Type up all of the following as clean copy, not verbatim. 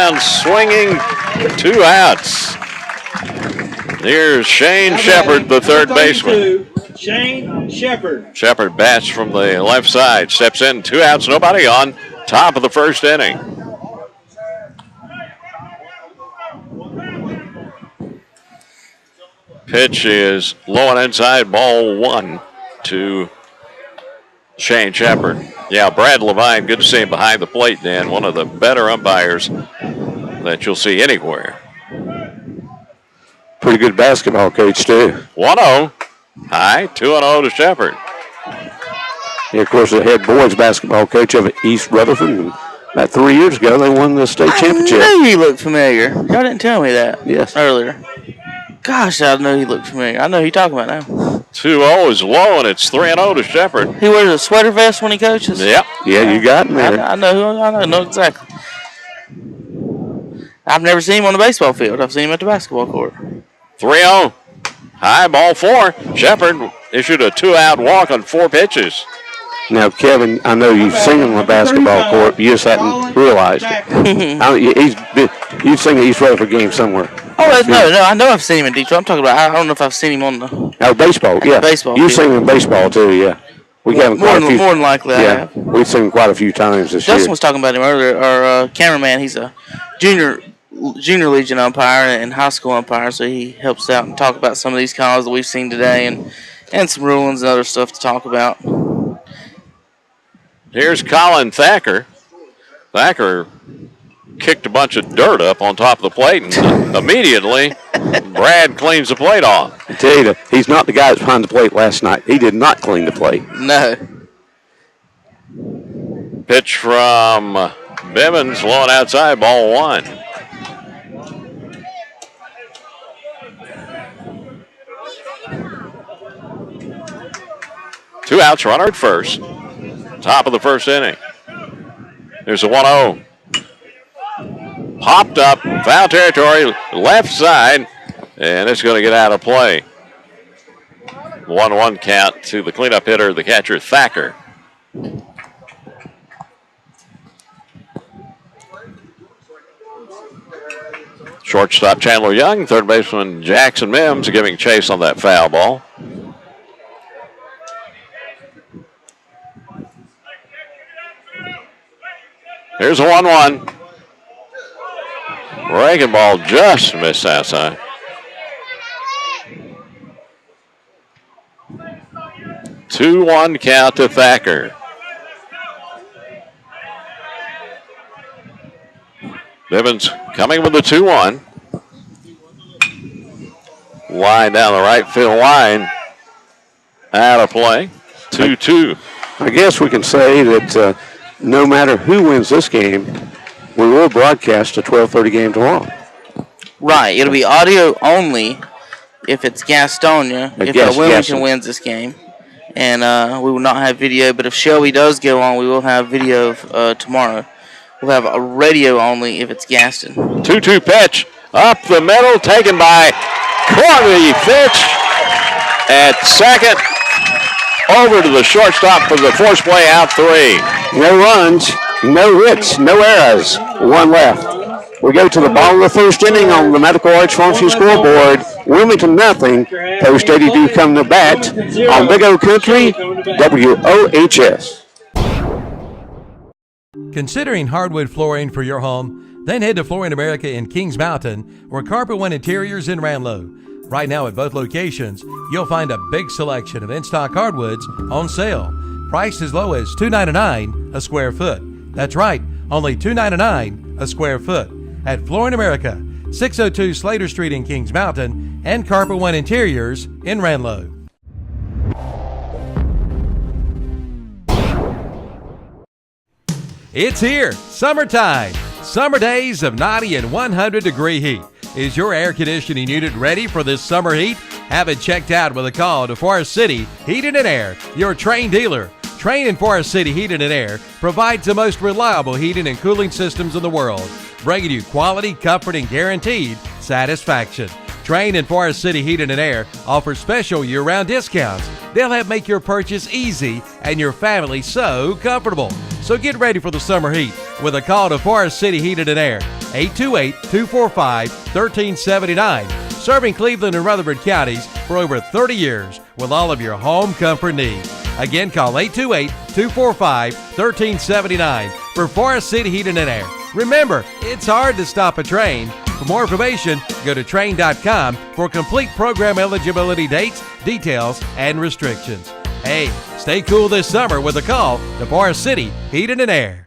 and swinging, 2 outs. Here's Shane Shepard, the third baseman. Shane Shepard. Shepard bats from the left side, steps in, 2 outs, nobody on, top of the first inning. Pitch is low and inside, ball 1 to Shane Shepard. Yeah, Brad Levine, good to see him behind the plate, Dan. One of the better umpires that you'll see anywhere. Pretty good basketball coach, too. 1-0. High, 2-0 to Shepard. Yeah, of course, the head boys basketball coach of East Rutherford. And about 3 years ago, they won the state championship. I knew he looked familiar. Y'all didn't tell me that earlier. Gosh, I know he looked familiar. I know who you're talking about now. 2-0 is low, and it's 3-0 to Shepard. He wears a sweater vest when he coaches? Yep. Yeah, you got him there. I know exactly. I've never seen him on the baseball field. I've seen him at the basketball court. 3-0. High, ball 4. Shepard issued a 2-out walk on 4 pitches. Now, Kevin, I know you've seen him on the basketball court, but you just hadn't realized it. You've seen the East Rutherford game somewhere. Oh, no, I know I've seen him in Detroit. I'm talking about, I don't know if I've seen him on the... Oh, baseball, yeah. Baseball. You've seen him in baseball, too, yeah. More than likely, I have. We've seen him quite a few times this year. Justin was talking about him earlier. Our cameraman, he's a junior Legion umpire and high school umpire, so he helps out and talk about some of these calls that we've seen today and some rulings and other stuff to talk about. Here's Colin Thacker. Thacker kicked a bunch of dirt up on top of the plate, and immediately Brad cleans the plate off. I tell you, he's not the guy that's behind the plate last night. He did not clean the plate. No. Pitch from Bivens, low and outside, ball 1. Two outs, runner at first. Top of the first inning. There's a 1-0. Popped up, foul territory, left side, and it's going to get out of play. 1-1 count to the cleanup hitter, the catcher, Thacker. Shortstop Chandler Young, third baseman Jackson Mims giving chase on that foul ball. Here's a 1-1. Breaking ball just missed outside. Two 1 count to Thacker. Bivens coming with the 2-1. Line down the right field line. Out of play. 2-2. I guess we can say that no matter who wins this game, we will broadcast a 12:30 game tomorrow. Right. It'll be audio only if it's Gastonia, if Wilmington wins this game. And we will not have video. But if Shelby does go on, we will have video tomorrow. We'll have a radio only if it's Gaston. 2-2 pitch. Up the middle, taken by Corby Fitch at second. Over to the shortstop for the force play, out 3. No runs, no hits, no errors. 1 left. We go to the bottom of the first inning on the Medical Arts Pharmacy scoreboard. Wilmington nothing. Post 82 come to bat on Big O Country, WOHS. Considering hardwood flooring for your home? Then head to Flooring America in Kings Mountain or Carpet One Interiors in Ranlow. Right now at both locations, you'll find a big selection of in-stock hardwoods on sale. Priced as low as $2.99 a square foot. That's right, only $2.99 a square foot. At Flooring America, 602 Slater Street in Kings Mountain and Carpet One Interiors in Ranlow. It's here, summertime. Summer days of 90 and 100 degree heat. Is your air conditioning unit ready for this summer heat? Have it checked out with a call to Forest City Heating and Air, your Train dealer. Train and Forest City Heating and Air provides the most reliable heating and cooling systems in the world, bringing you quality, comfort, and guaranteed satisfaction. Train and Forest City Heating and Air offers special year-round discounts. They'll help make your purchase easy and your family so comfortable. So get ready for the summer heat with a call to Forest City Heating and Air. 828-245-1379. Serving Cleveland and Rutherford counties for over 30 years with all of your home comfort needs. Again, call 828-245-1379 for Forest City Heating and Air. Remember, it's hard to stop a train. For more information, go to train.com for complete program eligibility dates, details, and restrictions. Hey, stay cool this summer with a call to Forest City Heating and Air.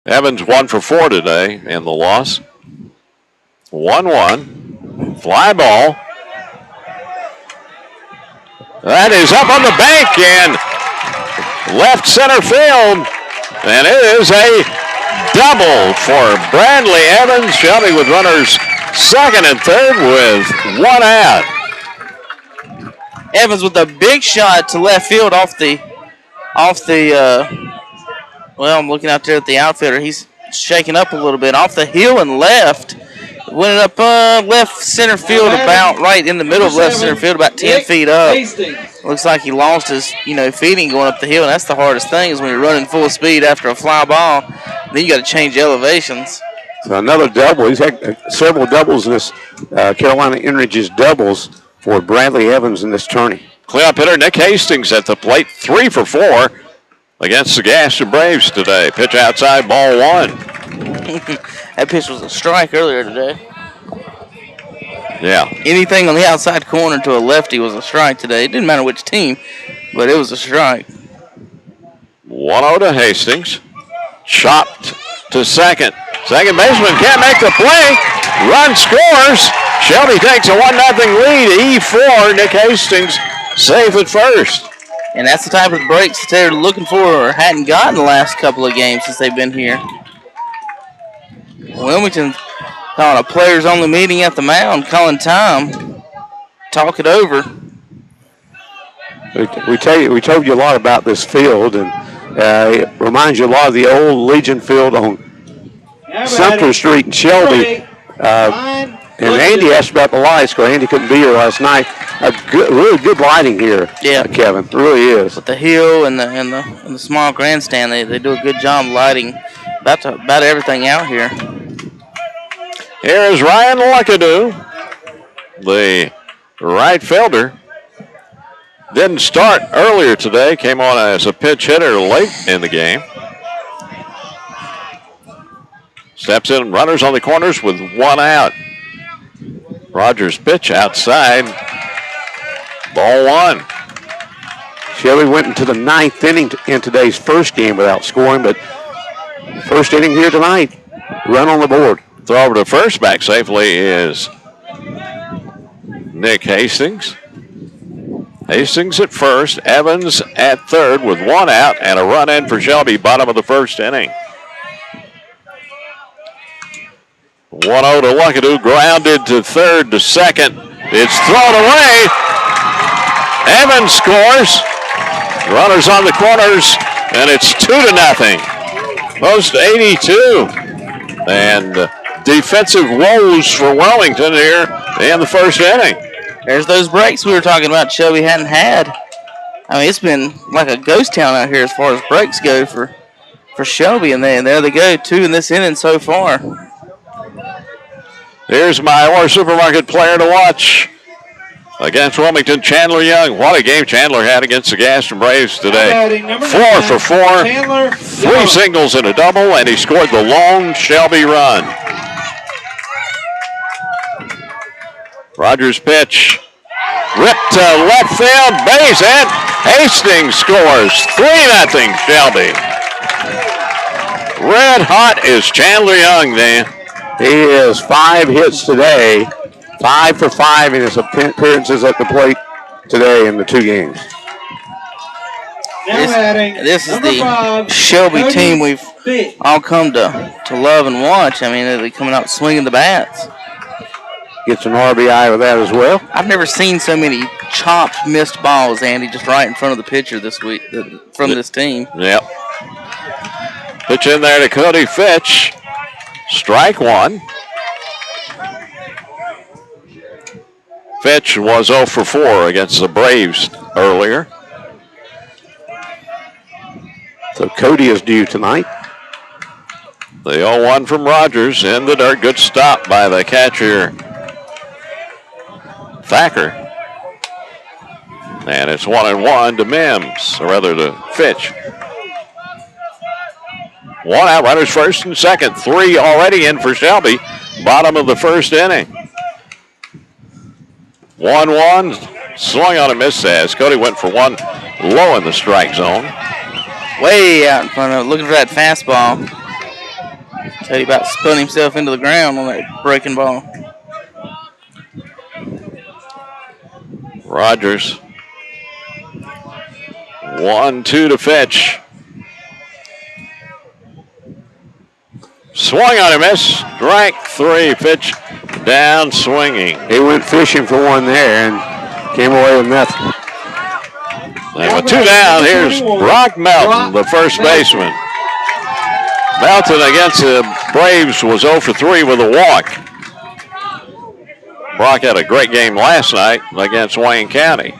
Evans 1 for 4 today in the loss. 1-1. Fly ball. That is up on the bank and left center field. And it is a double for Bradley Evans. Shelby with runners second and third with one out. Evans with a big shot to left field off the well, I'm looking out there at the outfielder. He's shaking up a little bit. Off the hill and left. Went up left center field, about right in the middle of left center field, about 10 feet up. Looks like he lost his, feeting going up the hill. And that's the hardest thing is when you're running full speed after a fly ball. Then you got to change elevations. So another double. He's had several doubles in this Carolina Enrich's doubles for Bradley Evans in this tourney. Cleanup hitter Nick Hastings at the plate, 3 for 4 against the Gaston Braves today. Pitch outside, ball 1. That pitch was a strike earlier today. Yeah. Anything on the outside corner to a lefty was a strike today. It didn't matter which team, but it was a strike. 1-0 to Hastings. Chopped to second. Second baseman can't make the play. Run scores. Shelby takes a 1-0 lead. E4. Nick Hastings safe at first. And that's the type of breaks that they're looking for or hadn't gotten the last couple of games since they've been here. Wilmington calling a players-only meeting at the mound, calling time. Talk it over. We told you a lot about this field, and it reminds you a lot of the old Legion field on Sumter Street in Shelby. And Andy asked about the lights, because Andy couldn't be here last night. Really good lighting here, yeah, Kevin. It really is. With the hill and the small grandstand, they do a good job lighting about everything out here. Here is Ryan Luckadoo, the right fielder. Didn't start earlier today. Came on as a pinch hitter late in the game. Steps in, runners on the corners with one out. Rogers pitch outside. Ball one. Shelby went into the 9th inning in today's first game without scoring, but first inning here tonight, run on the board. Throw over to first, back safely is Nick Hastings. Hastings at first, Evans at third with one out and a run in for Shelby, bottom of the first inning. 1-0 to Luckadoo, grounded to third to second. It's thrown away. Evans scores. Runners on the corners, and it's 2-0. Post 82. And defensive woes for Wilmington here in the first inning. There's those breaks we were talking about Shelby hadn't had. I mean, it's been like a ghost town out here as far as breaks go for Shelby, and there they go, 2 in this inning so far. Here's my Orr Supermarket player to watch against Wilmington, Chandler Young. What a game Chandler had against the Gaston Braves today. 4 for 4, 3 singles and a double, and he scored the lone Shelby run. Rogers pitch, ripped to left field, base hit. Hastings scores, 3-0 Shelby. Red hot is Chandler Young then. He has 5 hits today, 5 for 5 in his appearances at the plate today in the 2 games. This is the Shelby team we've all come to love and watch. I mean, they're coming out swinging the bats. Gets an RBI with that as well. I've never seen so many chopped, missed balls, Andy, just right in front of the pitcher this week from this team. Yep. Pitch in there to Cody Fitch. Strike one. Fitch was 0 for 4 against the Braves earlier. So Cody is due tonight. The 0-1 from Rogers in the dirt. Good stop by the catcher, Thacker. And it's 1-1 to Mims, or rather to Fitch. 1 out, runners first and second. 3 already in for Shelby. Bottom of the first inning. 1-1. Swung on a miss as Cody went for one low in the strike zone. Way out in front of it. Looking for that fastball. Cody about spun himself into the ground on that breaking ball. Rogers. 1-2 to Fitch. Swung on a miss. Strike 3. Fitch down swinging. He went fishing for one there and came away with nothing. And with 2 down, here's Brock Melton, the first baseman. Melton against the Braves was 0 for 3 with a walk. Brock had a great game last night against Wayne County.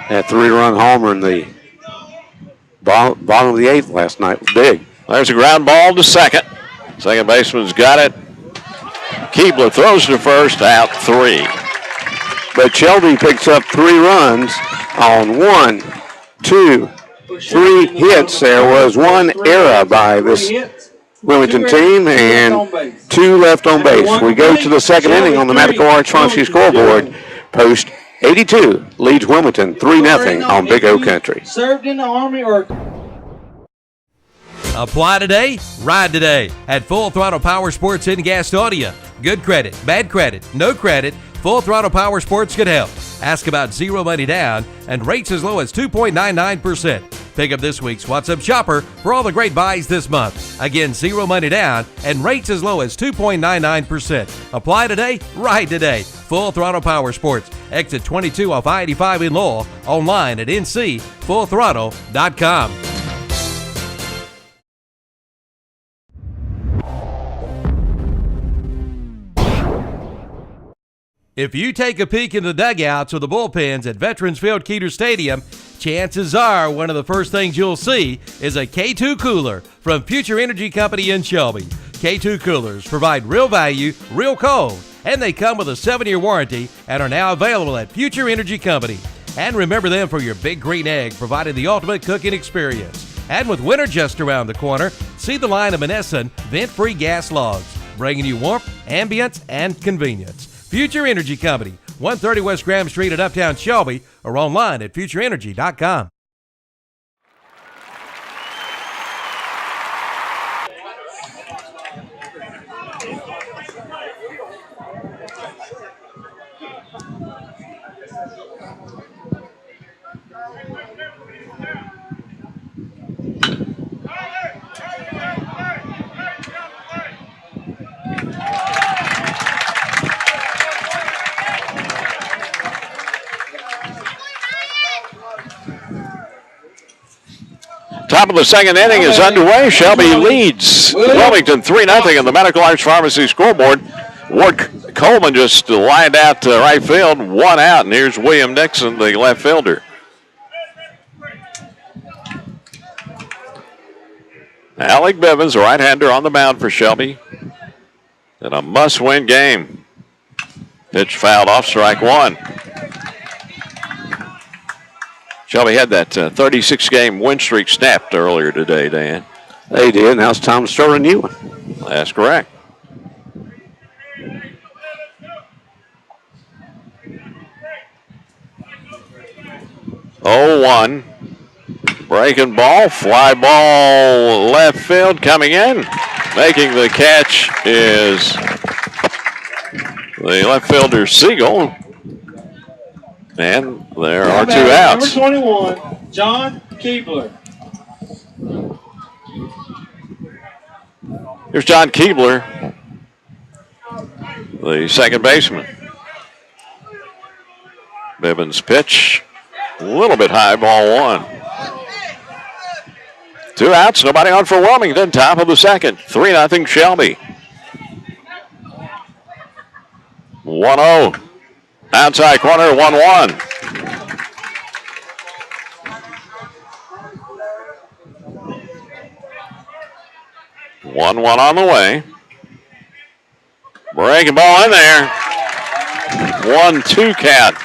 That 3-run homer in the bottom of the 8th last night was big. There's a ground ball to second. Second baseman's got it. Keebler throws to first, out 3. But Shelby picks up 3 runs on 1, 2, 3 hits. There was 1 error by this Wilmington team and 2 left on base. We go to the second inning on the Medical Arts Pharmacy scoreboard. Post 82 leads Wilmington 3-0 on Big O Country. Served in the Army or... Apply today, ride today at Full Throttle Power Sports in Gastonia. Good credit, bad credit, no credit, Full Throttle Power Sports can help. Ask about 0 money down and rates as low as 2.99%. Pick up this week's What's Up Shopper for all the great buys this month. Again, 0 money down and rates as low as 2.99%. Apply today, ride today. Full Throttle Power Sports. Exit 22 off I-85 in Lowell. Online at ncfullthrottle.com. If you take a peek in the dugouts or the bullpens at Veterans Field Keeter Stadium, chances are one of the first things you'll see is a K2 cooler from Future Energy Company in Shelby. K2 coolers provide real value, real cold, and they come with a 7-year warranty and are now available at Future Energy Company. And remember them for your big green egg, providing the ultimate cooking experience. And with winter just around the corner, See the line of Menneson vent-free gas logs, bringing you warmth, ambience, and convenience. Future Energy Company, 130 West Graham Street in Uptown Shelby, or online at futureenergy.com. Top of the second inning is underway. Shelby leads Wilmington 3-0 in the Medical Arts Pharmacy scoreboard. Ward Coleman just lined out to right field, one out, and here's William Nixon, the left fielder. Alec Bivens, the right-hander, on the mound for Shelby. In a must-win game. Pitch fouled off, strike one. Shelby had that 36-game win streak snapped earlier today, Dan. They did. Now it's time to start a new one. That's correct. Oh, 1. Breaking ball, fly ball, left field coming in. Making the catch is the left fielder Siegel. And there are two outs. Number 21, John Keebler. Here's John Keebler, the second baseman. Bivens' pitch, a little bit high, ball one. Two outs, nobody on for Wilmington, top of the second. 3-0 Shelby. 1-0. Outside corner, 1-1. One on the way. Breaking ball in there. 1-2 count.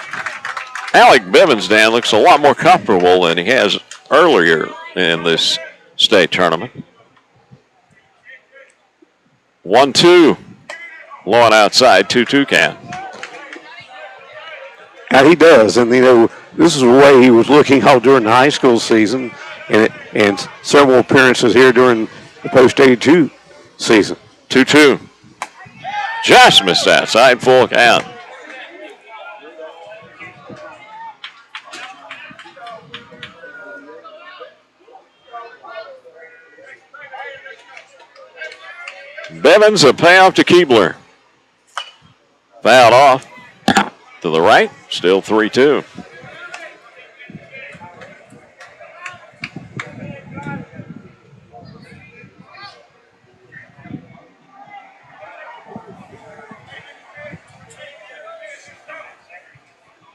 Alec Bivens, Dan, looks a lot more comfortable than he has earlier in this state tournament. 1-2. Low and outside, 2-2 count. Now he does, and this is the way he was looking all during the high school season, and several appearances here during the post-82 season. 2-2. Just missed outside, full count. Bivens, a payoff to Keebler. Fouled off. To the right, still 3-2.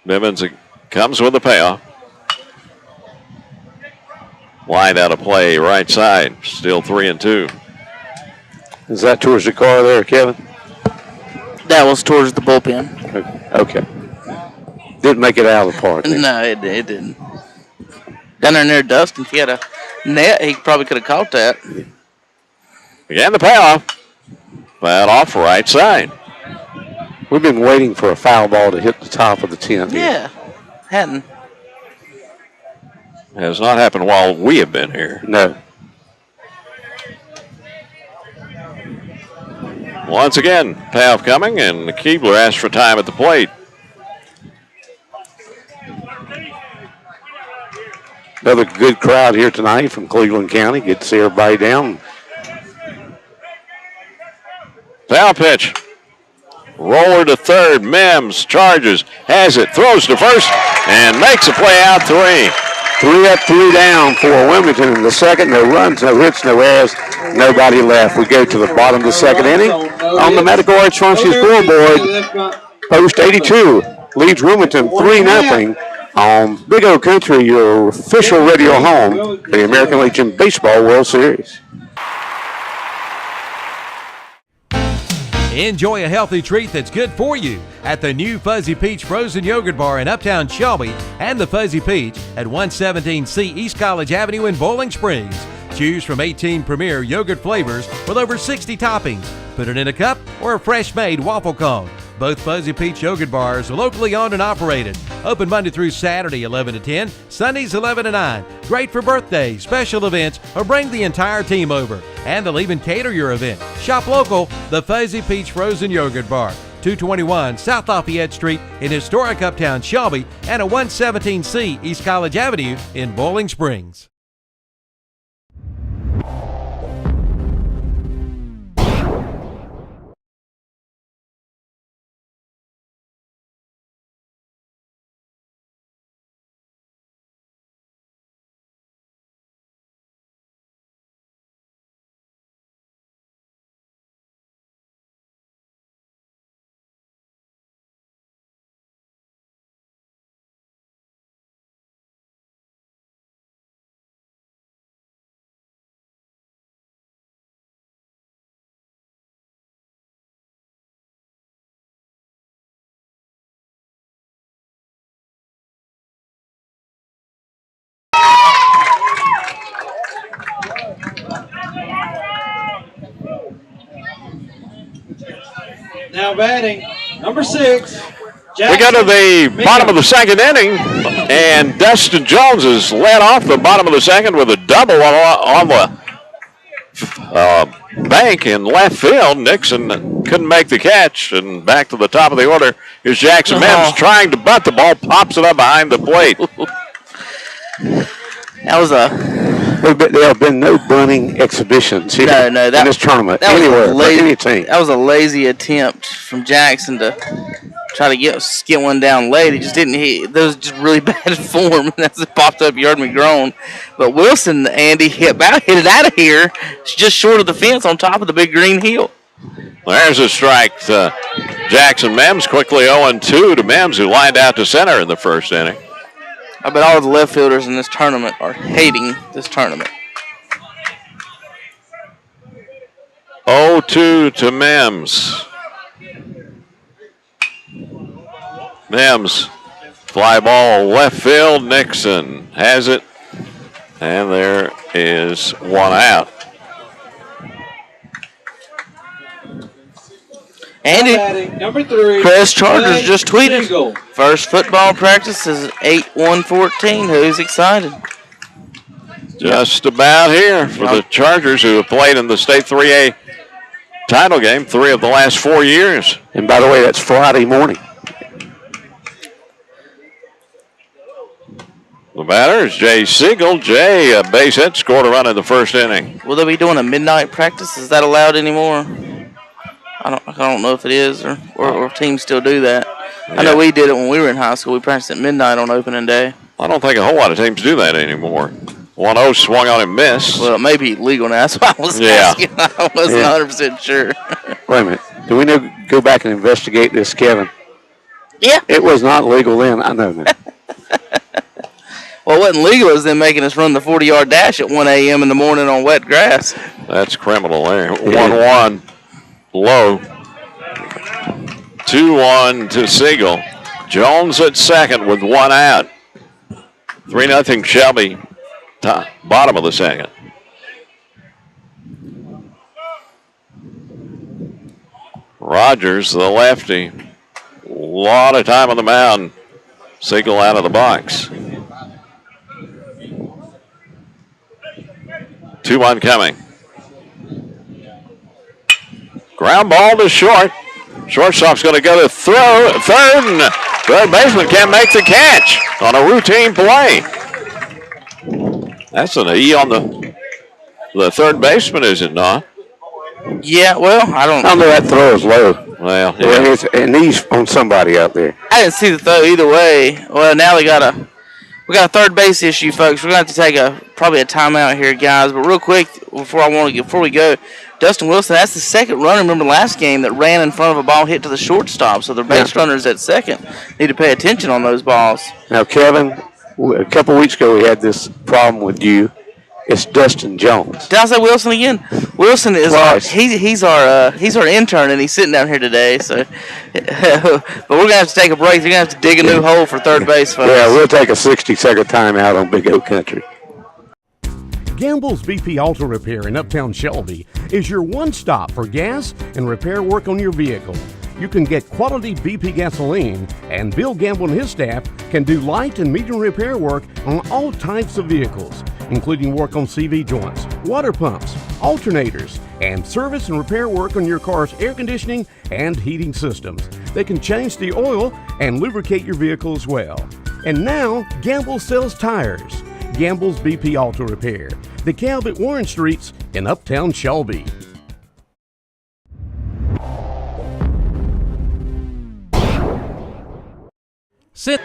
Bivens comes with the payoff. Line out of play, right side, still 3-2. Is that towards the car there, Kevin? That was towards the bullpen. Okay. Didn't make it out of the park. Then. No, it didn't. Down there near Dustin, if he had a net, he probably could have caught that. Again, the payoff. Fouled off right side. We've been waiting for a foul ball to hit the top of the 10th. Yeah, hadn't. Has not happened while we have been here. No. Once again, payoff coming, and Keebler asked for time at the plate. Another good crowd here tonight from Cleveland County. Good to see everybody down. Foul pitch. Roller to third. Mims charges, has it, throws to first, and makes a play out 3. 3 up, 3 down for Wilmington in the second. No runs, no hits, no errors, nobody left. We go to the bottom of the second inning. On the Medical Arts Pharmacy scoreboard, Post 82 leads Wilmington 3-0 on Big O Country, your official radio home for the American Legion Baseball World Series. Enjoy a healthy treat that's good for you at the new Fuzzy Peach Frozen Yogurt Bar in Uptown Shelby and the Fuzzy Peach at 117C East College Avenue in Bowling Springs. Choose from 18 premier yogurt flavors with over 60 toppings. Put it in a cup or a fresh-made waffle cone. Both Fuzzy Peach yogurt bars are locally owned and operated. Open Monday through Saturday, 11 to 10, Sundays, 11 to 9. Great for birthdays, special events, or bring the entire team over. And they'll even cater your event. Shop local, the Fuzzy Peach Frozen Yogurt Bar. 221 South Lafayette Street in historic Uptown Shelby and a 117C East College Avenue in Boiling Springs. Now batting, number 6. We go to the bottom of the second inning, and Dustin Jones has led off the bottom of the second with a double on the bank in left field. Nixon couldn't make the catch, and back to the top of the order is Jackson Mims trying to butt the ball, pops it up behind the plate. That was There have been no bunting exhibitions here in this tournament anywhere for any team. That was a lazy attempt from Jackson to try to get one down late. He just didn't hit. That was just really bad form, and as it popped up, you heard me groan. But Wilson, Andy, hit it out of here, just short of the fence on top of the big green hill. There's a strike to Jackson Mims. Quickly 0-2 to Mims, who lined out to center in the first inning. I bet all the left fielders in this tournament are hating this tournament. 0-2 to Mims. Mims, fly ball left field. Nixon has it, and there is one out. Andy, number 3. Chris Chargers just tweeted. First football practice is 8/1/14. Who's excited? Just about here for the Chargers, who have played in the state 3A title game 3 of the last 4 years. And by the way, that's Friday morning. The batter is Jay Siegel. Jay, a base hit, scored a run in the first inning. Will they be doing a midnight practice? Is that allowed anymore? I don't know if it is or teams still do that. Yeah. I know we did it when we were in high school. We practiced at midnight on opening day. I don't think a whole lot of teams do that anymore. 1-0 swung on and missed. Well, it may be legal now. That's why I was asking. I wasn't 100% sure. Wait a minute. Do we go back and investigate this, Kevin? Yeah. It was not legal then. I know that. Well, what wasn't legal is them making us run the 40-yard dash at 1 a.m. in the morning on wet grass. That's criminal there. 1-1 low. 2-1 to Siegel. Jones at second with one out. 3-0 Shelby, bottom of the second. Rogers, the lefty. A lot of time on the mound. Siegel out of the box. 2-1 coming. Ground ball to short. Shortstop's going to go to third, and third baseman can't make the catch on a routine play. That's an E on the third baseman, is it not? Yeah, well, I don't know. That throw is low. Well, yeah. Well, it's an E on somebody out there. I didn't see the throw either way. Well, now we got a third base issue, folks. We're going to have to take probably a timeout here, guys. But real quick, before we go, Dustin Wilson, that's the second runner, remember last game, that ran in front of a ball hit to the shortstop. So the base runners at second need to pay attention on those balls. Now, Kevin, a couple weeks ago we had this problem with you. It's Dustin Jones. Did I say Wilson again? Wilson is he's our intern, and he's sitting down here today. So, but we're gonna have to take a break. We're gonna have to dig a new hole for third base, folks. Yeah, we'll take a 60-second timeout on Big Oak Country. Gamble's BP Auto Repair in Uptown Shelby is your one-stop for gas and repair work on your vehicle. You can get quality BP gasoline, and Bill Gamble and his staff can do light and medium repair work on all types of vehicles, including work on CV joints, water pumps, alternators, and service and repair work on your car's air conditioning and heating systems. They can change the oil and lubricate your vehicle as well. And now, Gamble sells tires. Gamble's BP Auto Repair, the cab at Warren Streets in Uptown Shelby. Sit.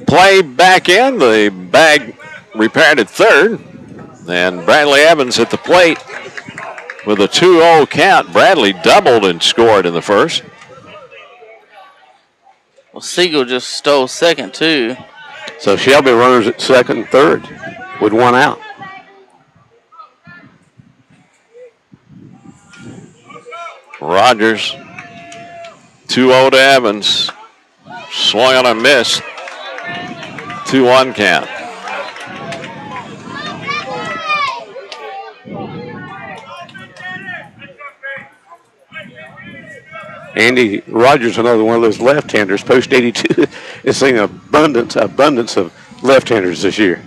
Play back in. The bag repaired at third. And Bradley Evans at the plate with a 2-0 count. Bradley doubled and scored in the first. Well, Siegel just stole second, too. So Shelby runners at second and third with one out. Rogers, 2-0 to Evans. Swung on a miss. 2-1 count. Andy Rogers, another one of those left-handers. Post 82 is seeing abundance of left-handers this year.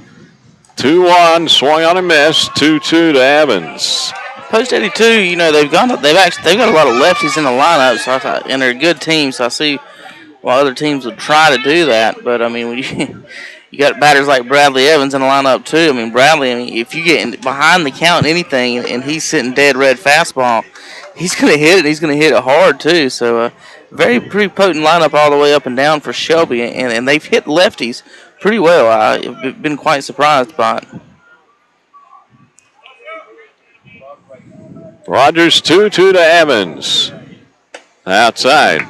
2-1, swung on a miss. 2-2 to Evans. Post 82, you know, they've got a lot of lefties in the lineup, so I thought, and they're a good team, so I see why other teams would try to do that. But I mean, when you got batters like Bradley Evans in the lineup too. I mean, Bradley, if you get behind the count in anything and he's sitting dead red fastball, he's going to hit it. He's going to hit it hard too. So pretty potent lineup all the way up and down for Shelby, and they've hit lefties pretty well. I've been quite surprised by it. Rogers 2-2 to Evans. Outside.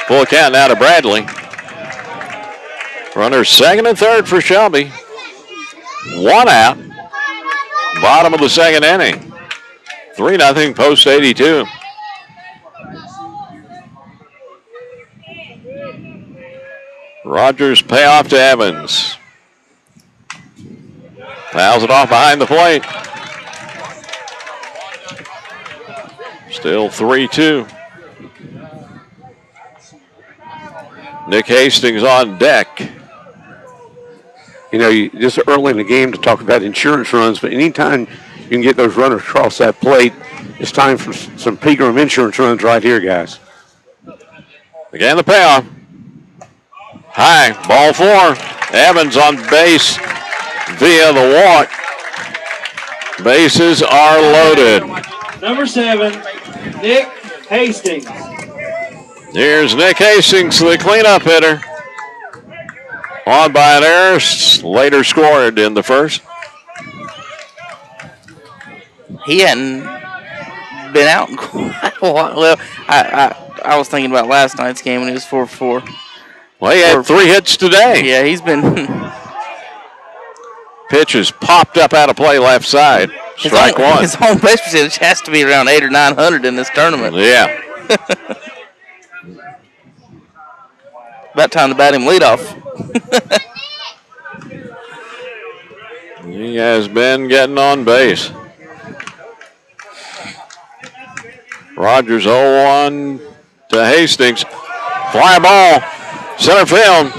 Full count now to Bradley. Runners second and third for Shelby. One out. Bottom of the second inning. 3-0 post 82. Rogers payoff to Evans. Fouls it off behind the plate. Still 3-2. Nick Hastings on deck. You know, just early in the game to talk about insurance runs, but anytime you can get those runners across that plate, it's time for some Pegram insurance runs right here, guys. Again, the payoff. High, ball 4. Evans on base via the walk. Bases are loaded. Number 7, Nick Hastings. Here's Nick Hastings, the cleanup hitter. On by an error, later scored in the first. He hadn't been out in quite a while. Well, I was thinking about last night's game when he was 4-4. Well, he had 3 hits today. Yeah, he's been. Pitches popped up out of play left side. Strike one. His home base percentage has to be around 800 or 900 in this tournament. Yeah. About time to bat him leadoff. He has been getting on base. Rogers 0-1 to Hastings. Fly ball. Center field.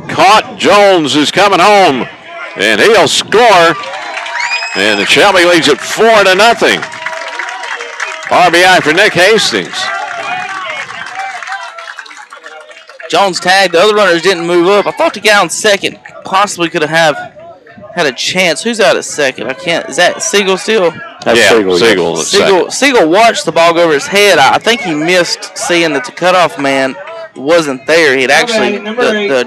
Caught. Jones is coming home. And he'll score. And the Shelby leads it 4-0. RBI for Nick Hastings. Jones tagged. The other runners didn't move up. I thought the guy on second possibly could have had a chance. Who's out at second? I can't. Is that Siegel still? That's Siegel watched the ball go over his head. I think he missed seeing that the cutoff man wasn't there. He'd actually the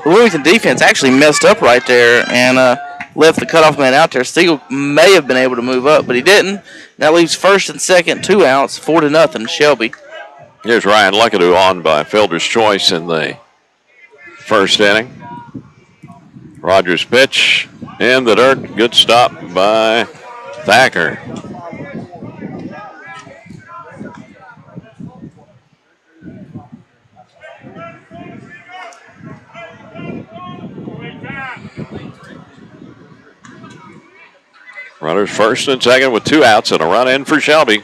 Wilmington defense actually messed up right there, and left the cutoff man out there. Siegel may have been able to move up, but he didn't. That leaves first and second, 2 outs, 4-0 Shelby. Here's Ryan Luckadoo on by fielder's choice in the first inning. Rogers' pitch in the dirt. Good stop by Thacker. Runners first and second with 2 outs and a run in for Shelby.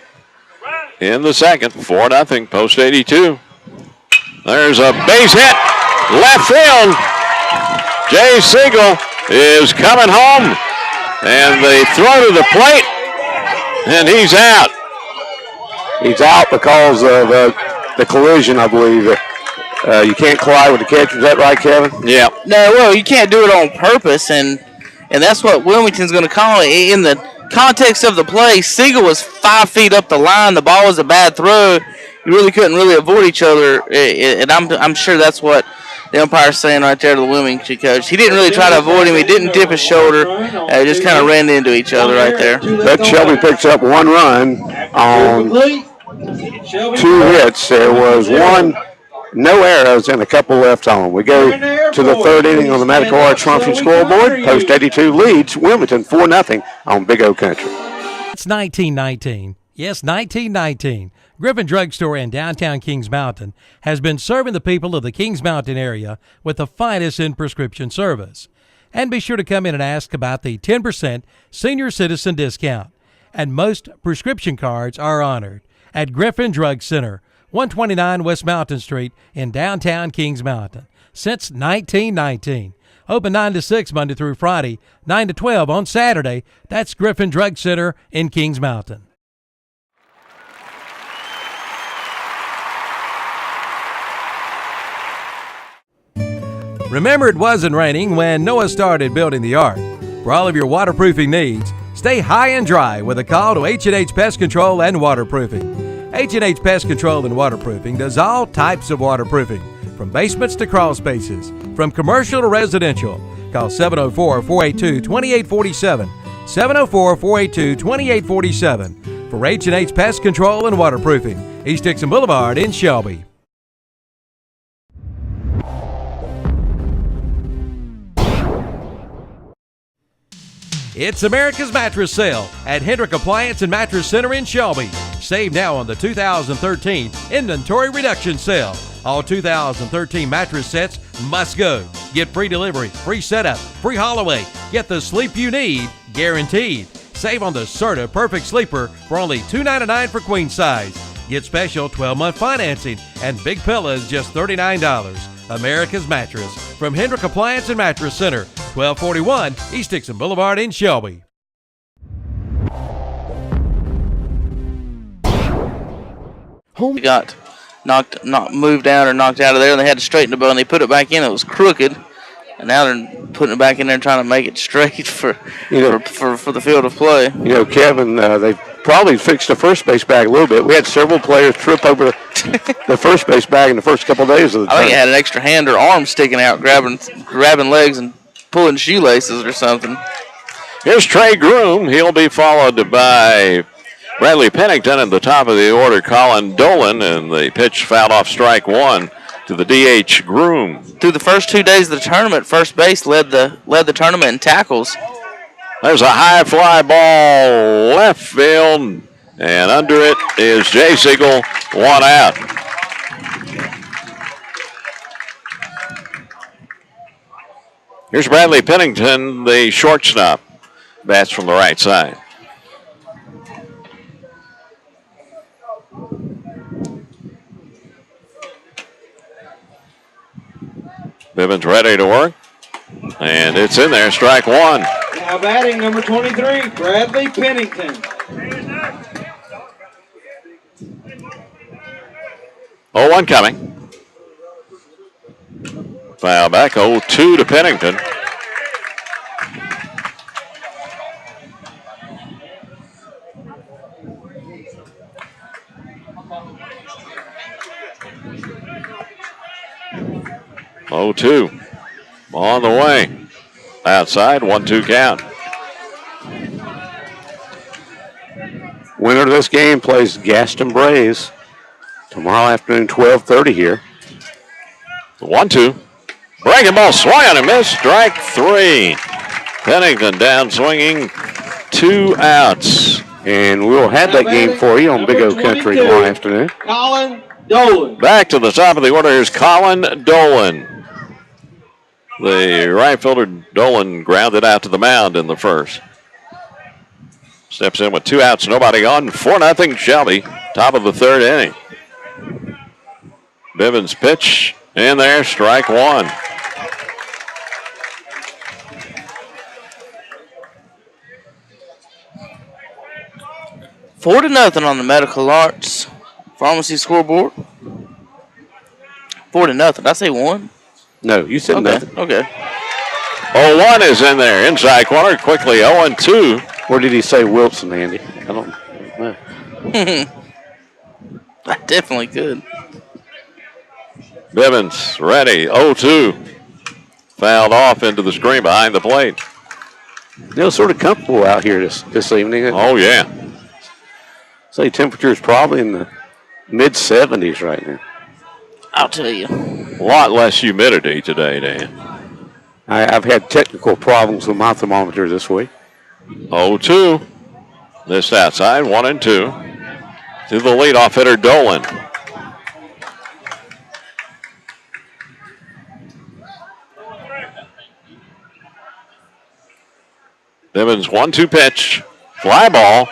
In the second, 4-0, post 82. There's a base hit, left field. Jay Siegel is coming home, and they throw to the plate, and he's out. He's out because of the collision, I believe. You can't collide with the catcher. Is that right, Kevin? Yeah. No, well, you can't do it on purpose, and that's what Wilmington's going to call it. In the context of the play, Siegel was 5 feet up the line. The ball was a bad throw. You really couldn't avoid each other, and I'm sure that's what the umpire's saying right there to the Wilmington coach. He didn't really try to avoid him. He didn't dip his shoulder. Just kind of ran into each other right there. But Shelby picks up 1 run on 2 hits. There was 1, no errors, and a couple left on. We go to the 3rd inning on the Medical Arts Function scoreboard. Post 82 leads Wilmington 4-0 on Big O Country. It's 1919. Yes, 1919. Griffin Drug Store in downtown Kings Mountain has been serving the people of the Kings Mountain area with the finest in prescription service. And be sure to come in and ask about the 10% senior citizen discount. And most prescription cards are honored at Griffin Drug Center, 129 West Mountain Street in downtown Kings Mountain. Since 1919. Open 9 to 6 Monday through Friday, 9 to 12 on Saturday. That's Griffin Drug Center in Kings Mountain. Remember, it wasn't raining when Noah started building the ark. For all of your waterproofing needs, stay high and dry with a call to H&H Pest Control and Waterproofing. H&H Pest Control and Waterproofing does all types of waterproofing, from basements to crawl spaces, from commercial to residential. Call 704-482-2847, 704-482-2847 for H&H Pest Control and Waterproofing, East Dixon Boulevard in Shelby. It's America's Mattress Sale at Hendrick Appliance and Mattress Center in Shelby. Save now on the 2013 Inventory Reduction Sale. All 2013 mattress sets must go. Get free delivery, free setup, free haul away. Get the sleep you need, guaranteed. Save on the Serta Perfect Sleeper for only $2.99 for queen size. Get special 12-month financing and big pillows just $39. America's Mattress from Hendrick Appliance and Mattress Center, 1241 East Dixon Boulevard in Shelby. He got moved down or knocked out of there, and they had to straighten the bow, and they put it back in. It was crooked, and now they're putting it back in there and trying to make it straight for the field of play. You know, Kevin, they probably fixed the first base bag a little bit. We had several players trip over the first base bag in the first couple of days of the I think it had an extra hand or arm sticking out, grabbing legs and pulling shoelaces or something. Here's Trey Groom. He'll be followed by Bradley Pennington in the top of the order, Colin Dolan, and the pitch fouled off strike 1 to the DH Groom. Through the first 2 days of the tournament, first base led the tournament in tackles. There's a high fly ball left field, and under it is Jay Siegel, 1 out. Here's Bradley Pennington, the shortstop. Bats from the right side. Bivens ready to work, and it's in there, strike 1. Now batting number 23, Bradley Pennington. 0-1 coming. Foul back, 0-2 to Pennington. On the way. Outside, 1-2 count. Winner of this game plays Gaston Braves tomorrow afternoon, 12:30 here. 1-2. Breaking ball, swung on and missed. Strike 3. Pennington down swinging, 2 outs. And we'll have that game for you on Big O Country tomorrow afternoon. Colin Dolan. Back to the top of the order. Here's Colin Dolan. The right fielder Dolan grounded out to the mound in the first. Steps in with 2 outs, nobody on. 4-0 Shelby. Top of the 3rd inning. Bivens pitch in there, strike 1. Four to nothing on the Medical Arts Pharmacy scoreboard. 4-0. Did I say 1? No, you said nothing. Okay. 0-1 is in there. Inside corner, quickly 0-2. Or did he say Wilson, Andy? I don't know. I definitely could. Bivens ready, 0-2. Fouled off into the screen behind the plate. They're sort of comfortable out here this evening. Oh, yeah. Say temperature is probably in the mid-70s right now. I'll tell you. A lot less humidity today, Dan. I've had technical problems with my thermometer this week. 0-2. This outside, 1-2. To the leadoff hitter, Dolan. Bivens 1-2 pitch. Fly ball.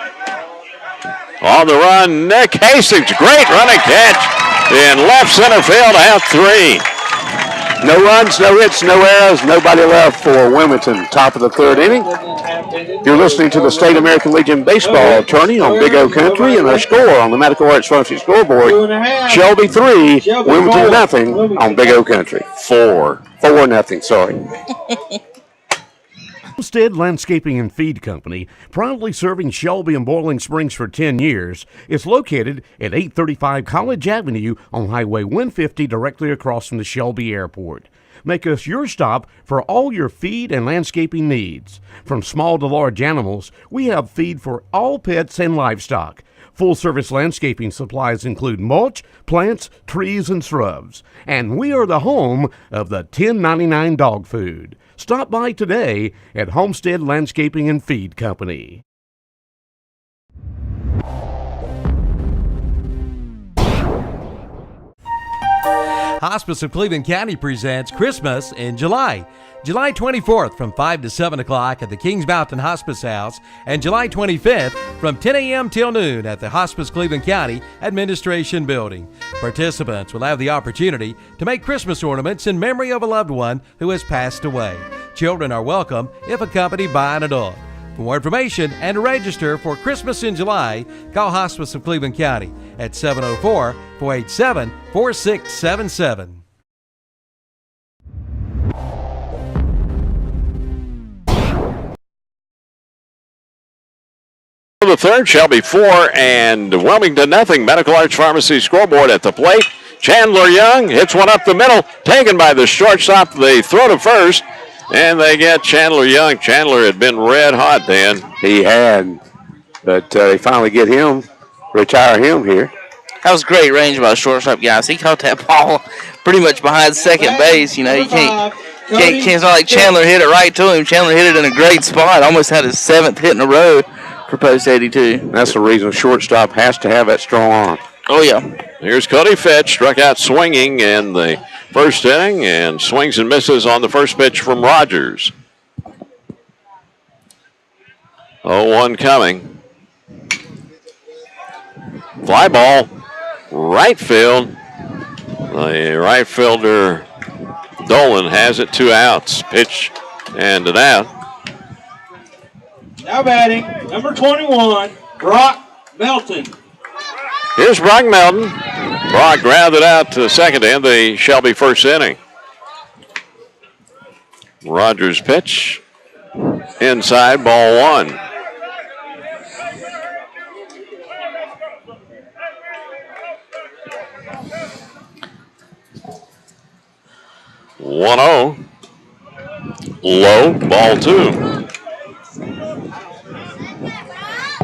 On the run, Nick Hastings. Great running catch in left center field, out 3. No runs, no hits, no errors, nobody left for Wilmington. Top of the 3rd inning. You're listening to the State American Legion baseball attorney on Big O Country, and our score on the Medical Arts Pharmacy scoreboard: Shelby 3, Wilmington nothing on Big O Country. 4-0. Sorry. Homestead Landscaping and Feed Company, proudly serving Shelby and Boiling Springs for 10 years, is located at 835 College Avenue on Highway 150 directly across from the Shelby Airport. Make us your stop for all your feed and landscaping needs. From small to large animals, we have feed for all pets and livestock. Full-service landscaping supplies include mulch, plants, trees, and shrubs. And we are the home of the $10.99 dog food. Stop by today at Homestead Landscaping and Feed Company. Hospice of Cleveland County presents Christmas in July. July 24th from 5 to 7 o'clock at the Kings Mountain Hospice House, and July 25th from 10 a.m. till noon at the Hospice Cleveland County Administration Building. Participants will have the opportunity to make Christmas ornaments in memory of a loved one who has passed away. Children are welcome if accompanied by an adult. For more information and to register for Christmas in July, call Hospice of Cleveland County at 704-487-4677. The 3rd, Shelby 4 and Wilmington nothing. Medical Arts Pharmacy scoreboard at the plate. Chandler Young hits one up the middle, taken by the shortstop. They throw to first, and they get Chandler Young. Chandler had been red hot, Dan. He had, but they finally get him, retire him here. That was great range by the shortstop, guys. He caught that ball pretty much behind second base. You know, you can't it's not like Chandler hit it right to him. Chandler hit it in a great spot. Almost had his 7th hit in a row for post 82. That's the reason a shortstop has to have that strong arm. Oh, yeah. Here's Cody Fitch, struck out swinging in the first inning, and swings and misses on the first pitch from Rogers. 0-1 coming. Fly ball, right field. The right fielder, Dolan, has it, 2 outs. Pitch and an out. Now batting, number 21, Brock Melton. Here's Brock Melton. Brock grounded out to second in the Shelby first inning. Rogers pitch. Inside, ball 1. Low, ball 2.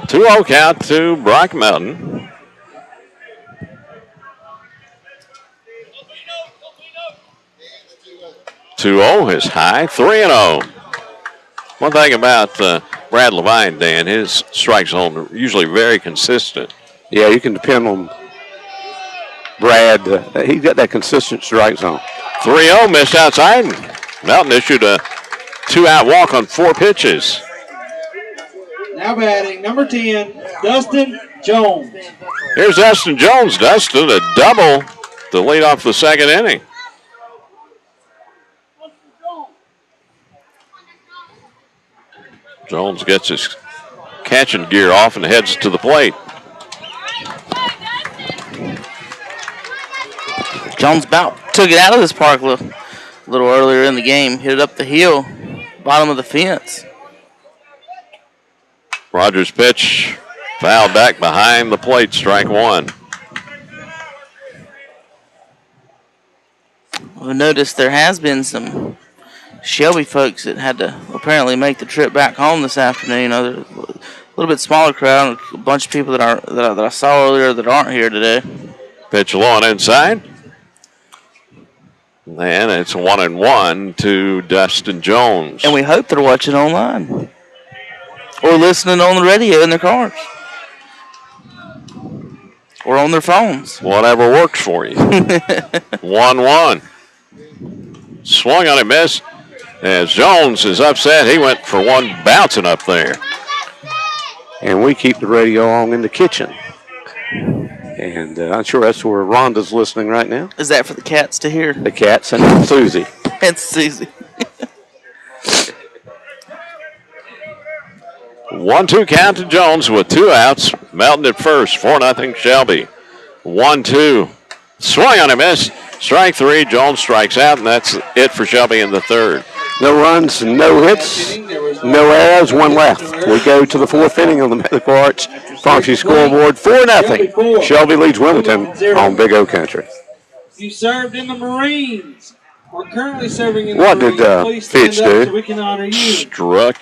2 2-0 count to Brock Melton. His high, 3-0. One thing about Brad Levine, Dan, his strike zone are usually very consistent. Yeah, you can depend on Brad. He's got that consistent strike zone. 3-0 missed outside. Melton issued a 2-out walk on 4 pitches. Now batting, number 10, Dustin Jones. Here's Dustin Jones. Dustin, a double to lead off the second inning. Jones gets his catching gear off and heads to the plate. Jones about took it out of this park a little earlier in the game. Hit it up the hill, bottom of the fence. Rogers' pitch, foul back behind the plate, strike 1. We noticed there has been some Shelby folks that had to apparently make the trip back home this afternoon. A little bit smaller crowd, a bunch of people that I saw earlier that aren't here today. Pitch low and inside. And it's 1-1 to Dustin Jones. And we hope they're watching online or listening on the radio in their cars or on their phones. Whatever works for you. 1-1. Swung on a miss. As Jones is upset, he went for one bouncing up there. And we keep the radio on in the kitchen. And I'm sure that's where Rhonda's listening right now. Is that for the cats to hear? The cats and Susie. And Susie. 1-2 count to Jones with 2 outs. Melton at first, 4-0 Shelby. 1-2. Swing on a miss. Strike 3. Jones strikes out, and that's it for Shelby in the third. No runs, no hits, no errors, 1 left. We go to the 4th inning on the Medical Arts Funky scoreboard, 4-0. Shelby leads Wilmington on Big O Country. You served in the Marines. We're currently serving in the What Marines. did Please Fitch stand up do? so we can honor you. Struck.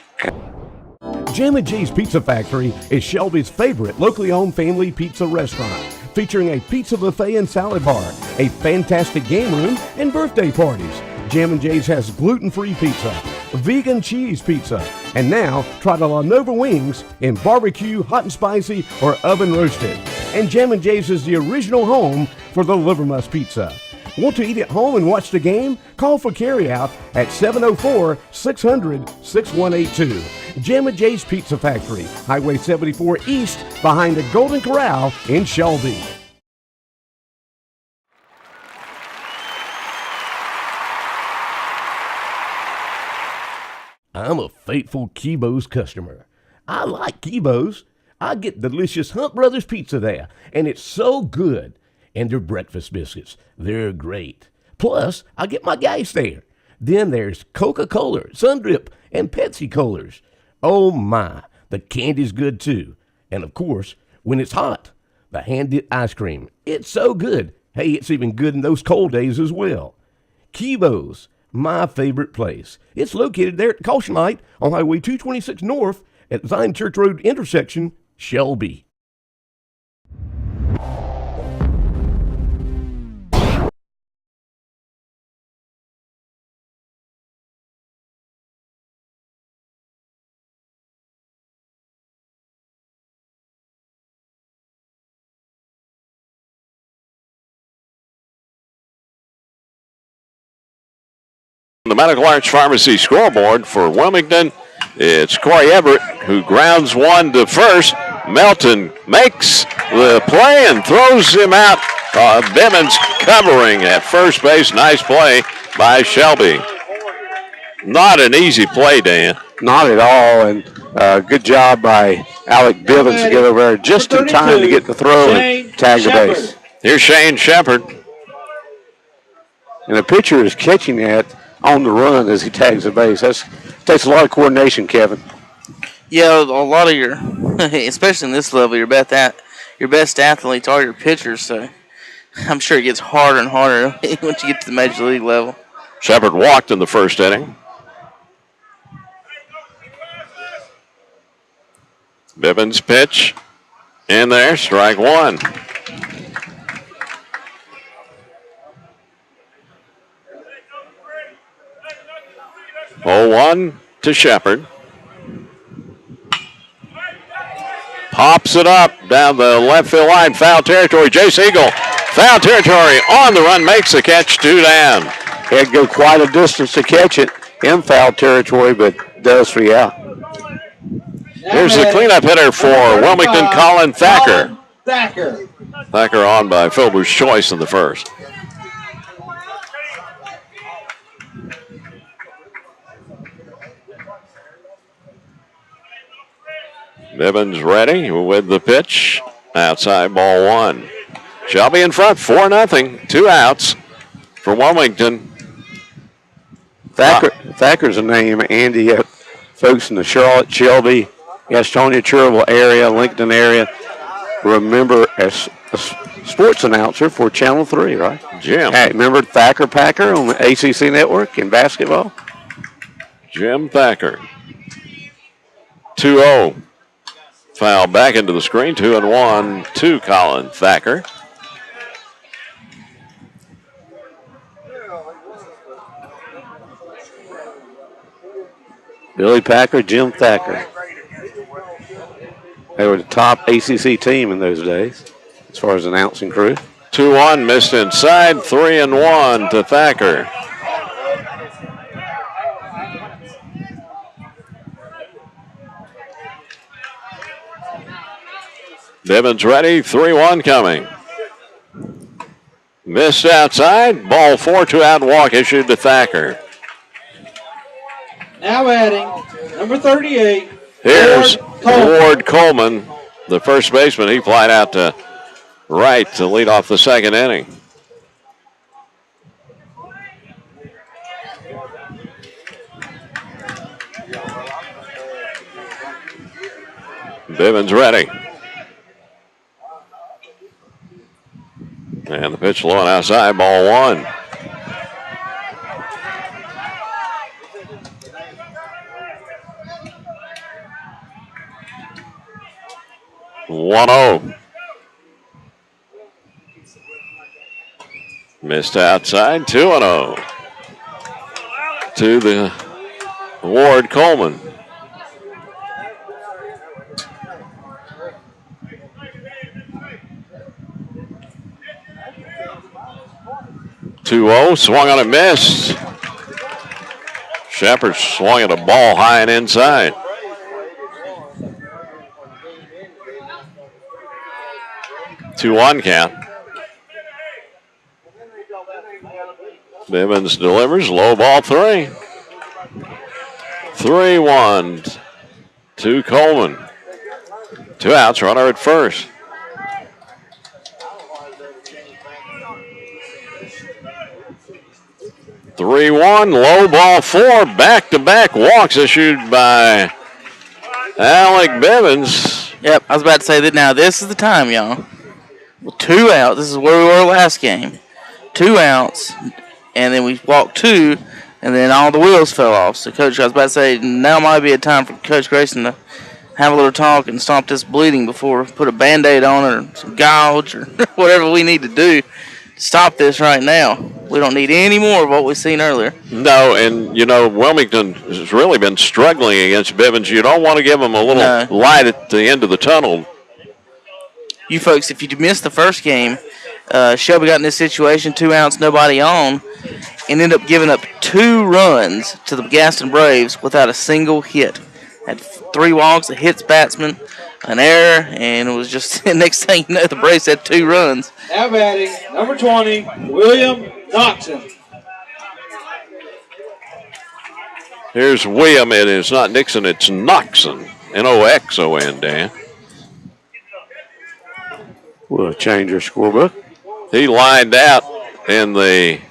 Jam and J's Pizza Factory is Shelby's favorite locally owned family pizza restaurant, featuring a pizza buffet and salad bar, a fantastic game room, and birthday parties. Jam and J's has gluten-free pizza, vegan cheese pizza, and now try the La Nova wings in barbecue, hot and spicy, or oven roasted. And Jam and J's is the original home for the Livermus pizza. Want to eat at home and watch the game? Call for carryout at 704-600-6182. Jam and J's Pizza Factory, Highway 74 East, behind the Golden Corral in Shelby. I'm a faithful Kibo's customer. I like Kibo's. I get delicious Hunt Brothers pizza there, and it's so good. And their breakfast biscuits, they're great. Plus, I get my gas there. Then there's Coca-Cola, Sundrip, and Pepsi Colas. Oh my, the candy's good too. And of course, when it's hot, the hand-dipped ice cream. It's so good. Hey, it's even good in those cold days as well. Kibo's, my favorite place. It's located there at Caution Light on Highway 226 North at Zion Church Road intersection, Shelby. The Medical Arts Pharmacy scoreboard for Wilmington, it's Corey Everett who grounds one to first. Melton makes the play and throws him out. Bibbins covering at first base. Nice play by Shelby. Not an easy play, Dan. Not at all, and good job by Alec Bivens to get over there just in time to get the throw and tag the base. Here's Shane Shepard. And the pitcher is catching that on the run as he tags the base. That takes a lot of coordination, Kevin. Yeah, a lot of your, especially in this level, your best athletes are your pitchers. So I'm sure it gets harder and harder once you get to the major league level. Shepard walked in the first inning. Bivens pitch in there, strike one. 0-1 to Shepard. Pops it up down the left field line, foul territory. Jace Eagle, foul territory, on the run, makes the catch, 2 down. Had to go quite a distance to catch it in foul territory, but does 3 out. Here's the cleanup hitter for Wilmington, Colin Thacker. Thacker on by Filber's choice in the first. Bivens ready with the pitch. Outside, ball 1. Shelby in front, 4-0. 2 outs for Wilmington. Thacker's a name, Andy. Folks in the Charlotte, Shelby, Gastonia, Cherville area, Lincoln area remember as a sports announcer for Channel 3, right? Jim. Hey, remember Thacker Packer on the ACC network in basketball? Jim Thacker. 2-0. Foul back into the screen. 2-1 to Colin Thacker. Billy Packer, Jim Thacker. They were the top ACC team in those days as far as announcing crew. 2-1, missed inside. 3-1 to Thacker. Bivens ready, 3-1 coming. Missed outside, ball 4, 2 out, walk issued to Thacker. Now batting, number 38. Here's Ward Coleman, the first baseman. He flied out to right to lead off the second inning. Bivens ready. And the pitch low and outside, ball 1. Missed outside, 2-0 to the Ward Coleman. Swung on it, missed. Shepard swung at a ball high and inside. Two one count. Bivens delivers, low ball 3. 3-1 to Coleman. 2 outs, runner at first. Low ball 4, back-to-back walks issued by Alec Bivens. Yep, I was about to say that now. This is the time, y'all. Well, 2 outs. This is where we were last game. 2 outs, and then we walked 2, and then all the wheels fell off. So, Coach, I was about to say, now might be a time for Coach Grayson to have a little talk and stop this bleeding before we put a Band-Aid on it or some gouge or whatever we need to do to stop this right now. We don't need any more of what we've seen earlier. No, and, you know, Wilmington has really been struggling against Bivens. You don't want to give them a little light at the end of the tunnel. You folks, if you missed the first game, Shelby got in this situation, 2 outs, nobody on, and ended up giving up 2 runs to the Gaston Braves without a single hit. Had 3 walks, a hits batsman, an error, and it was just the next thing you know, the Braves had 2 runs. Now batting, number 20, William Noxon. Here's William. It is not Nixon, it's Noxon. N-O-X-O-N, Dan. We'll change our scorebook. He lined out in the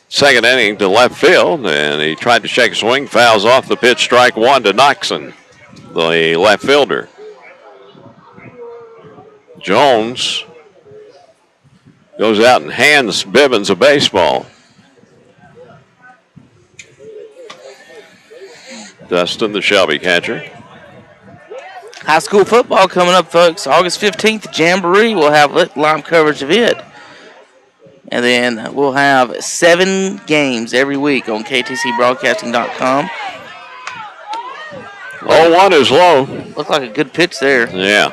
second inning to left field, and he tried to shake a swing, fouls off the pitch, strike 1 to Noxon, the left fielder. Jones goes out and hands Bivens a baseball. Dustin, the Shelby catcher. High school football coming up, folks. August 15th, Jamboree. We'll have live coverage of it. And then we'll have 7 games every week on ktcbroadcasting.com. 0-1 is low. Looked like a good pitch there. Yeah.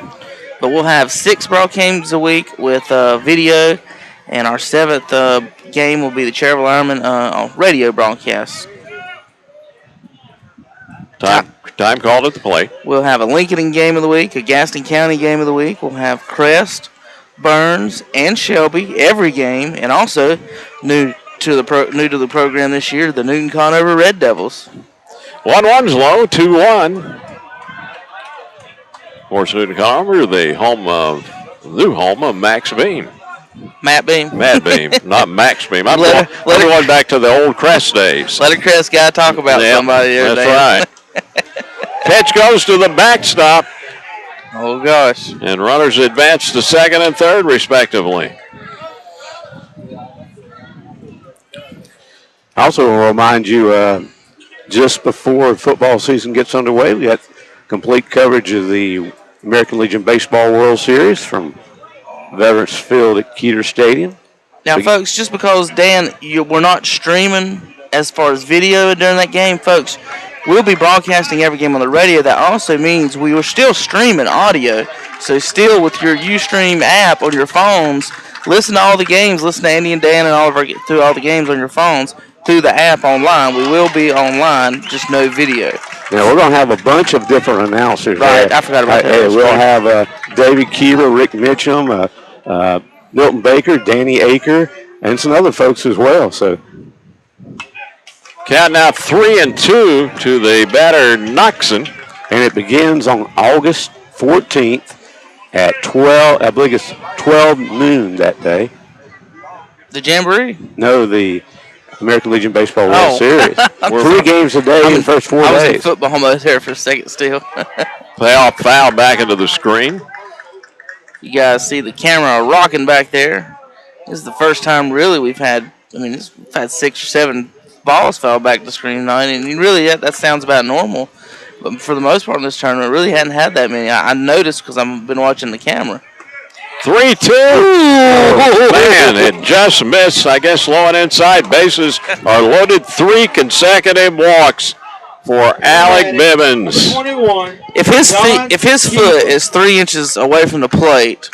But we'll have 6 broadcasts a week with video. And our 7th game will be the Cherryville Ironman radio broadcast. Time called at the plate. We'll have a Lincoln game of the week, a Gaston County game of the week. We'll have Crest, Burns, and Shelby every game, and also new to the program this year, the Newton Conover Red Devils. 1-1's low, 2-1. Of course, Newton Conover, the new home of Max Beam. Matt Beam. Matt Beam, not Max Beam. I'm going back to the old Crest days. Let a Crest guy talk about somebody the other day. That's right. Pitch goes to the backstop. Oh, gosh. And runners advance to second and third, respectively. Also, will remind you, just before football season gets underway, we got complete coverage of the American Legion Baseball World Series from Veterans Field at Keeter Stadium. Now, folks, just because, Dan, we're not streaming as far as video during that game, folks, we'll be broadcasting every game on the radio. That also means we are still streaming audio. So still with your Ustream app on your phones, listen to all the games. Listen to Andy and Dan and through all the games on your phones through the app online. We will be online, just no video. Yeah, we're going to have a bunch of different announcers. Right, I forgot about that. We'll have David Keeler, Rick Mitchum, Milton Baker, Danny Aker, and some other folks as well. So count now 3-2 to the batter Knoxon. And it begins on August 14th at 12, I believe it's 12 noon that day. The Jamboree? No, the American Legion Baseball World Series. 3 games a day in the first 4 days. I was in football almost there for a second still. Playoff foul back into the screen. You guys see the camera rocking back there. This is the first time really we've had 6 or 7 balls fell back to the screen tonight, and really that sounds about normal. But for the most part in this tournament, really hadn't had that many. I noticed because I've been watching the camera. 3-2. Oh, man, it just missed. I guess low and inside. Bases are loaded. 3 consecutive walks for Alec Bibbins. If his foot is 3 inches away from the plate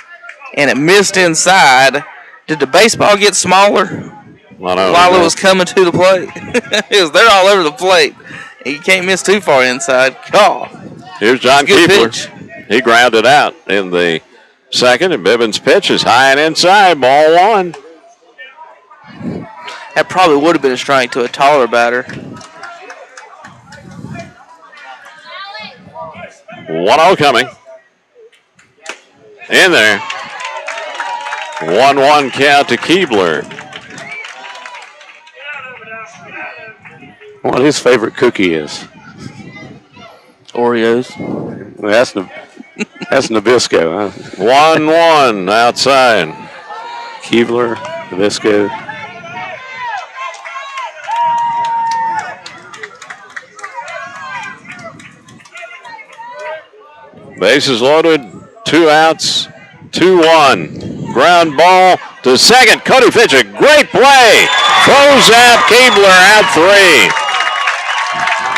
and it missed inside, did the baseball get smaller while it was coming to the plate? They're all over the plate. You can't miss too far inside. Oh. Here's John Keepler. He grounded out in the second, and Bibbins' pitch is high and inside, ball 1. That probably would have been a strike to a taller batter. 1-0 coming. In there. 1-1 count to Keebler. What his favorite cookie is? Oreos. Well, that's Nabisco, huh? 1-1 outside. Keebler, Nabisco. Bases loaded, 2 outs, 2-1. Ground ball to second. Cody Fitch, a great play. Throws out Keebler out 3.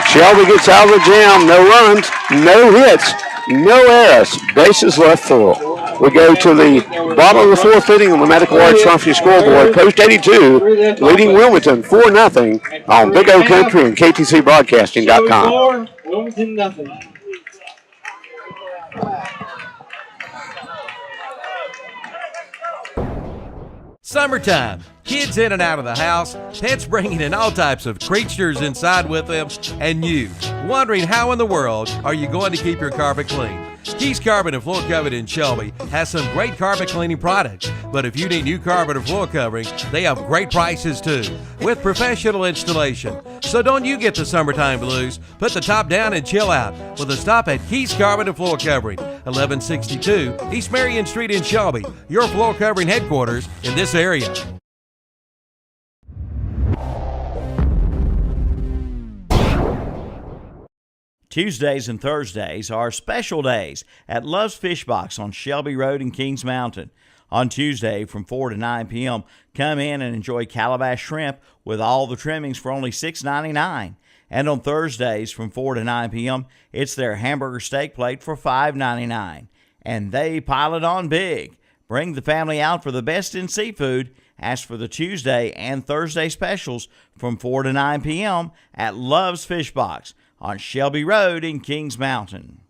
Shelby gets out of the jam. No runs, no hits, no errors. Bases left full. We go to the bottom of the 4th inning on the Medical Arts Trophy scoreboard. Post 82 leading Wilmington 4-0 on Big O Country and KTCBroadcasting.com. Wilmington nothing. Summertime. Kids in and out of the house, pets bringing in all types of creatures inside with them, and you wondering how in the world are you going to keep your carpet clean. Keys Carpet and Floor Covering in Shelby has some great carpet cleaning products, but if you need new carpet or floor covering, they have great prices too, with professional installation. So don't you get the summertime blues. Put the top down and chill out with a stop at Keys Carpet and Floor Covering, 1162 East Marion Street in Shelby, your floor covering headquarters in this area. Tuesdays and Thursdays are special days at Love's Fish Box on Shelby Road in Kings Mountain. On Tuesday from 4 to 9 p.m., come in and enjoy calabash shrimp with all the trimmings for only $6.99. And on Thursdays from 4 to 9 p.m., it's their hamburger steak plate for $5.99. And they pile it on big. Bring the family out for the best in seafood. Ask for the Tuesday and Thursday specials from 4 to 9 p.m. at Love's Fish Box on Shelby Road in Kings Mountain.